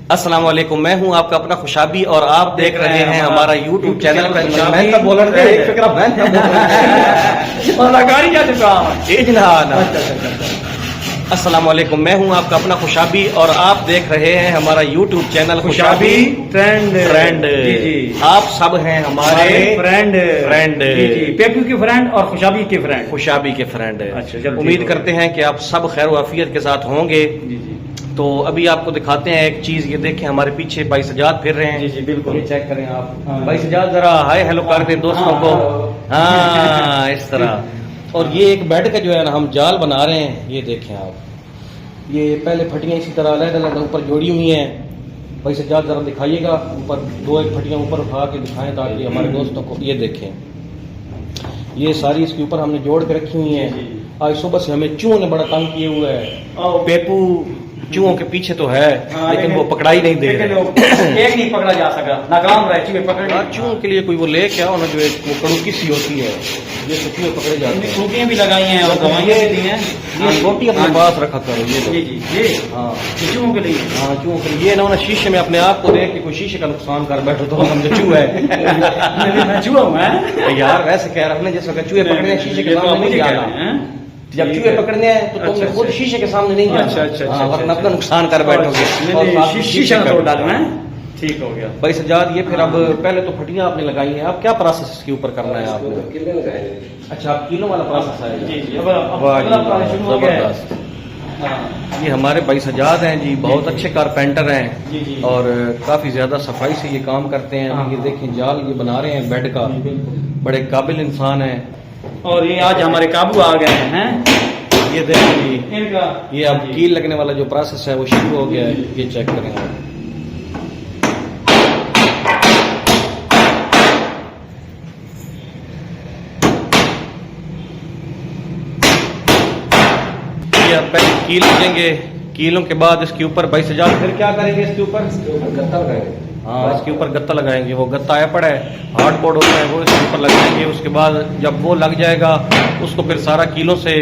अस्सलाम वालेकुम, मैं हूं आपका अपना खुशाबी और आप देख रहे हैं हमारा यूट्यूब चैनल पर अस्सलाम वालेकुम, मैं हूं आपका अपना खुशाबी और आप देख रहे हैं हमारा यूट्यूब चैनल खुशाबी फ्रेंड। आप सब हैं हमारे फ्रेंड पेपू के फ्रेंड और खुशाबी के फ्रेंड। अच्छा, उम्मीद करते हैं कि आप सब खैर वाफियत के साथ होंगे। तो अभी आपको दिखाते हैं एक चीज, ये देखें हमारे पीछे भाई सजाद फिर रहे हैं। जी बिल्कुल, ये चेक करें आप। भाई सजाद जरा हाय हेलो कर दें दोस्तों को। हाँ, इस तरह। और ये एक बेड का जो है ना हम जाल बना रहे हैं, ये देखें आप। ये पहले फटियां इसी तरह अलग-अलग ऊपर जोड़ी हुई हैं। भाई सजाद जरा दिखाइएगा, ऊपर दो एक फटियां ऊपर उठा के दिखाएं ताकि हमारे दोस्तों को। ये देखें, ये सारी इसके ऊपर हमने जोड़ के रखी हुई हैं। आज सुबह से हमें चूहों ने बड़ा तंग किए हुआ है। पेपू चूहों के पीछे तो है, लेकिन वो पकड़ा ही नहीं दे रहे। एक नहीं पकड़ा जा सका, नाकाम रहे चूहे पकड़ने। चूहों के लिए कोई वो ले क्या हो ना, जो एक वो कड़ूकी सी होती है, ये चूहे पकड़े जाते हैं। टूटियां भी लगाई हैं और दवाइयां भी दी हैं। ये रोटी अपने पास रखा करो। ये हाँ, चूहों के लिए। हाँ, चूहों के लिए। ये ना शीशे में अपने आप को देख के कोई शीशे का नुकसान कर बैठो तो हम जो चूहा है। चूहा हूँ यार, वैसे कह रहा जैसे चूहे पकड़ने शीशे के सामने नहीं जाना। जब चूहे पकड़ने हैं तो तुमने खुद शीशे के सामने नहीं जाना, वरना अपना नुकसान कर बैठोगे। शीशा तोड़ डालना है। ठीक हो गया भाई सजाद। ये फिर अब पहले तो फटियां आपने लगाई हैं, अब क्या प्रोसेस इसके ऊपर करना है आपने? अच्छा, आप किलो वाला प्रोसेस है। जबरदस्त। ये हमारे भाई सजाद हैं जी, बहुत अच्छे कारपेंटर हैं और काफी ज्यादा सफाई से ये काम करते हैं। ये देखें जाल ये बना रहे हैं बेड का, बड़े काबिल इंसान हैं। और ये आज हमारे काबू आ गए हैं। ये देखें जी, ये अब कील लगने वाला जो प्रोसेस है वो शुरू हो गया है। ये चेक करें आप। ये अब पहले कील लगेंगे, कीलों के बाद इसके ऊपर भाई सजाद फिर क्या करेंगे? इसके ऊपर गत्ता लगाएंगे। हाँ, इसके ऊपर गत्ता लगाएंगे। वो गत्ता आया पड़ा है, हार्ड बोर्ड होता है, वो इसके ऊपर लगाएंगे। उसके बाद जब वो लग जाएगा उसको फिर सारा कीलों से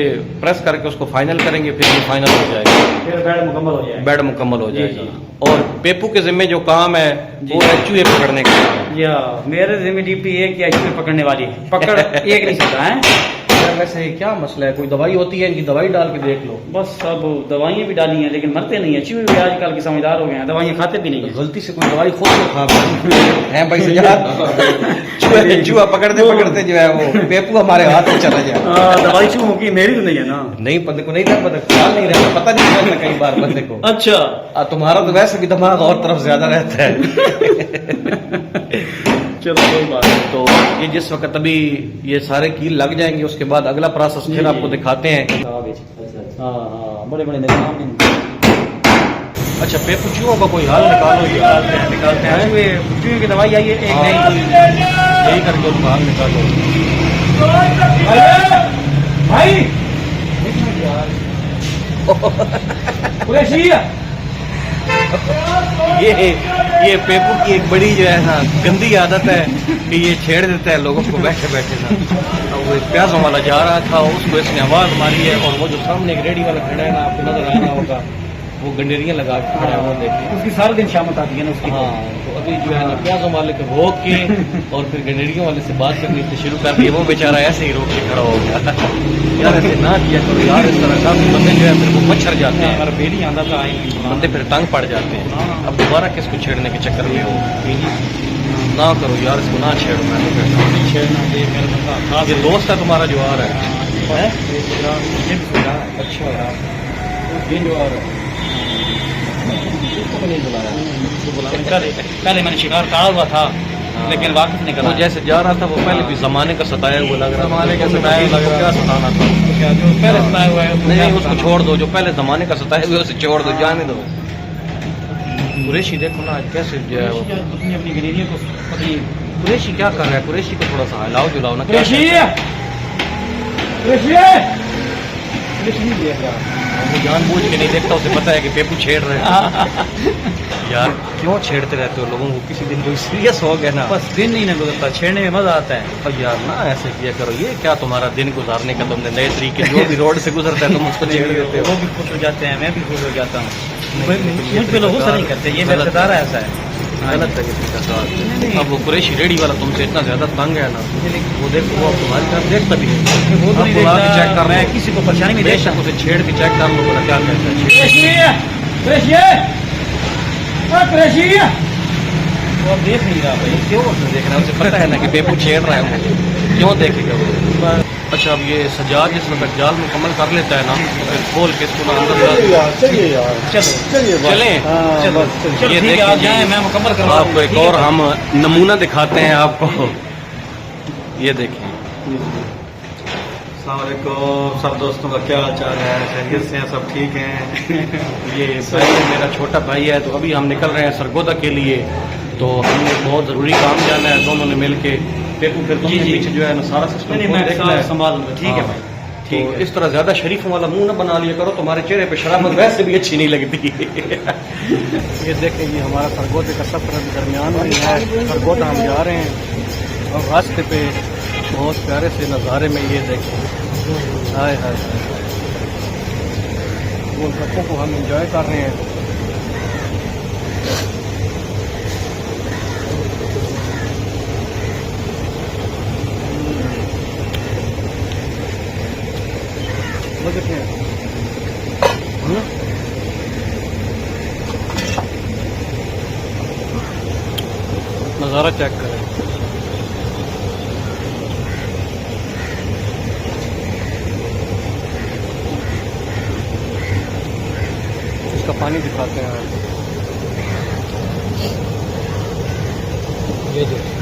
प्रेस करके उसको फाइनल करेंगे। फिर ये फाइनल हो जाएगा, फिर बेड मुकम्मल हो जाएगा। बेड मुकम्मल हो जाएगा। और पेपू के जिम्मे जो काम है वो है चूहे पकड़ने का। या मेरे जिम्मे ड्यूटी एक या चूहे पकड़ने वाली पकड़ एक नहीं सकता है। वैसे क्या मसला है? कोई दवाई होती है इनकी, दवाई डाल के देख लो। बस सब दवाइयाँ भी डाली हैं लेकिन मरते नहीं है चूहे भी। आजकल के समझदार हो गए हैं, दवाइयाँ खाते भी नहीं है। गलती से कोई दवाई खुद तो खा है भाई सजाद। चूहा पकड़ते पकड़ते जो है वो पेपू हमारे हाथ में चला जाए। दवाई चूहों की मेरी तो नहीं है ना। नहीं, बंदे को नहीं था पता, ख्याल नहीं रहता, पता नहीं रहता कई बार बंदे को। अच्छा, तुम्हारा तो वैसे भी दिमाग और तरफ ज्यादा रहता है। चलो कोई बात नहीं। तो ये जिस वक्त अभी ये सारे कील लग जाएंगे उसके बाद अगला प्रोसेस फिर आपको दिखाते हैं। हाँ, बड़े बड़े निजाम हैं। अच्छा, पेपू चूहों का कोई हाल निकालो। निकालते हैं चूहे की दवाई आई है एक नहीं, यही करके उसका हाल निकालो भाई। ये पेपू की एक बड़ी जो है ना गंदी आदत है कि ये छेड़ देता है लोगों को बैठे बैठे ना। वो प्याजों वाला जा रहा था, उसको इसने आवाज मारी है और वो जो सामने एक रेडी वाला खड़ा है ना, आपको नजर आ रहा होगा, वो गंडेरियां लगा के खड़ा है, वो देखिए। उसकी सारा दिन शामत आती है ना उसकी। हाँ, तो अभी जो है ना प्याजों वाले को रोक के और फिर गंडेरियों वाले से बात करनी से शुरू कर दी। वो बेचारा ऐसे ही रोक के खड़ा हो गया। यार ऐसे ना किया करो यार, इस तरह काफी बंदे जो है फिर वो मच्छर जाते हैं, अगर बेली आंदा था बंदे फिर तंग पड़ जाते हैं। अब दोबारा किसको छेड़ने के चक्कर में हो ना करो यार, इसको ना छेड़ो। मैं तो कहता हूँ छेड़ना। ये दोस्त है तुम्हारा जो आ रहा है। अच्छा यार, ये जो आ रहा है नहीं बुलाया। पहले मैंने शिकार करा हुआ था लेकिन वापस निकला। वो जैसे जा रहा था वो पहले भी जमाने का सताया हुआ लग रहा था। जमाने का सताया हुआ लग रहा क्या सताना था? क्या जो पहले सताया हुआ है नहीं, उसको छोड़ दो। जो पहले जमाने का सताया हुआ उसे छोड़ दो, जाने दो। कुरैशी देखो ना कैसे जो है वो अपनी अपनी गरीबियों को पति। कुरैशी क्या कर रहा है? कुरैशी को थोड़ा सा हिलाओ जुलाओ ना। वो जानबूझ के नहीं देखता, उसे पता है कि पेपू छेड़ रहे हैं। यार क्यों छेड़ते रहते हो लोगों को? किसी दिन कोई सीरियस हो गया ना, बस दिन नहीं ना गुजरता, छेड़ने में मजा आता है। और यार ना ऐसे किया करो। ये क्या तुम्हारा दिन गुजारने का तुमने नए तरीके, जो भी रोड से गुजरता है तुम उसको छेड़ देते हो। वो भी खुश हो जाते हैं, मैं भी खुश हो जाता हूँ। मुझ पे लोग गुस्सा नहीं करते, ये मेरा सितारा ऐसा है। गलत तरीके का स्वाद। अब वो कुरैशी रेडी वाला तुमसे इतना ज्यादा तंग है ना, वो देखो वो अब तुम्हारी तरफ देखता भी है। वो तो नहीं बुला के देखता, चेक कर मैं लो। किसी को परेशानी में देखता बेशक उसे छेड़ के चेक कर लो बोला क्या कहता है। वो अब देख नहीं रहा भाई। क्यों उसने देख रहा है, उसे पता है ना कि बेबू छेड़ रहा है वो, क्यों देखेगा वो। अच्छा अब ये सजाद जिस वक्त जाल मुकम्मल कर लेता है ना तो फिर खोल के इसको ना अंदर डाल- चलिए यार, चलो चलिए बस। चलें? हाँ, चलो बस चलिए। चलो ये ठीक है, देखिए आप जाएं, मैं मुकम्मल करवा आपको एक और हम नमूना दिखाते हैं आपको। ये देखिए। अस्सलामुअलैकुम सब दोस्तों का क्या हाल चाल है, खैरियत से हैं, सब ठीक हैं। ये भाई है, मेरा छोटा भाई है, तो अभी हम निकल रहे हैं सरगोदा के लिए। तो हमने बहुत ज़रूरी काम जाना है दोनों ने मिल के। पेपू फिर तुमने जी। पीछे जो है ना सारा सिस्टम नहीं खुद मैं देखना है। संभाल लूंगा, ठीक है हाँ। भाई, तो ठीक है। इस तरह ज्यादा शरीफों वाला मुंह ना बना लिया करो, तुम्हारे चेहरे पे शराफत वैसे भी अच्छी नहीं लगती। ये देखें ये हमारा सरगोदे का सफर अभी दरमियान में ही है। सरगोदा हम जा रहे हैं और रास्ते पे बहुत प्यारे से नज़ारे में ये देखें, हाय हाय हाय, गोलगप्पों को हम एंजॉय कर रहे हैं। वो कितने हैं? नज़ारा चेक करें। इसका पानी दिखाते हैं आपको। ये देखिए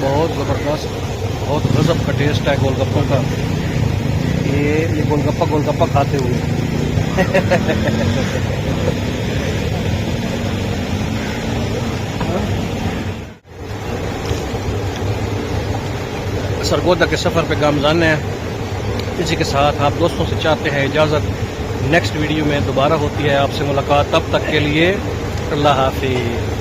बहुत ज़बरदस्त, बहुत गजब का टेस्ट है गोलगप्पों का। ये गोलगप्पा खाते हुए सरगोदा के सफ़र पे गामज़ान है। इसी के साथ आप दोस्तों से चाहते हैं इजाज़त, नेक्स्ट वीडियो में दोबारा होती है आपसे मुलाकात, तब तक के लिए अल्लाह हाफिज़।